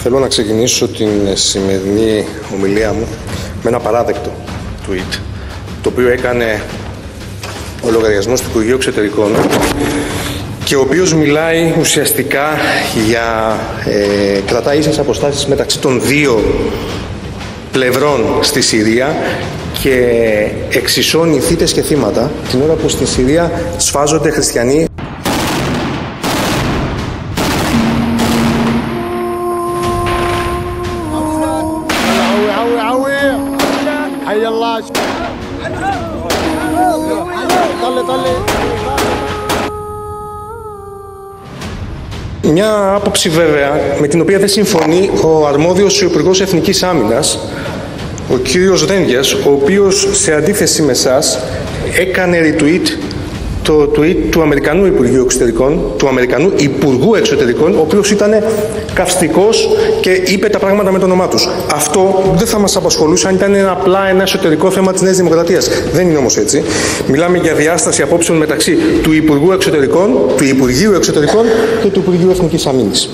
Θέλω να ξεκινήσω την σημερινή ομιλία μου με ένα παράδεκτο tweet, το οποίο έκανε ο λογαριασμός του Υπουργείου Εξωτερικών και ο οποίος μιλάει ουσιαστικά για κρατάει ίσες αποστάσεις μεταξύ των δύο πλευρών στη Συρία και εξισώνει θύτες και θύματα την ώρα που στη Συρία σφάζονται χριστιανοί. Μια άποψη βέβαια με την οποία δεν συμφωνεί ο αρμόδιος Υπουργός Εθνικής Άμυνας, ο κύριος Δένδιας, ο οποίος σε αντίθεση με εσάς έκανε retweet το tweet του Αμερικανού Υπουργείου Εξωτερικών, του Αμερικανού Υπουργού Εξωτερικών, ο οποίος ήταν καυστικός και είπε τα πράγματα με το όνομά τους. Αυτό δεν θα μας απασχολούσε αν ήταν απλά ένα εσωτερικό θέμα της Νέας Δημοκρατίας. Δεν είναι όμως έτσι. Μιλάμε για διάσταση απόψεων μεταξύ του Υπουργού Εξωτερικών, του Υπουργείου Εξωτερικών και του Υπουργείου Εθνικής Αμήνης.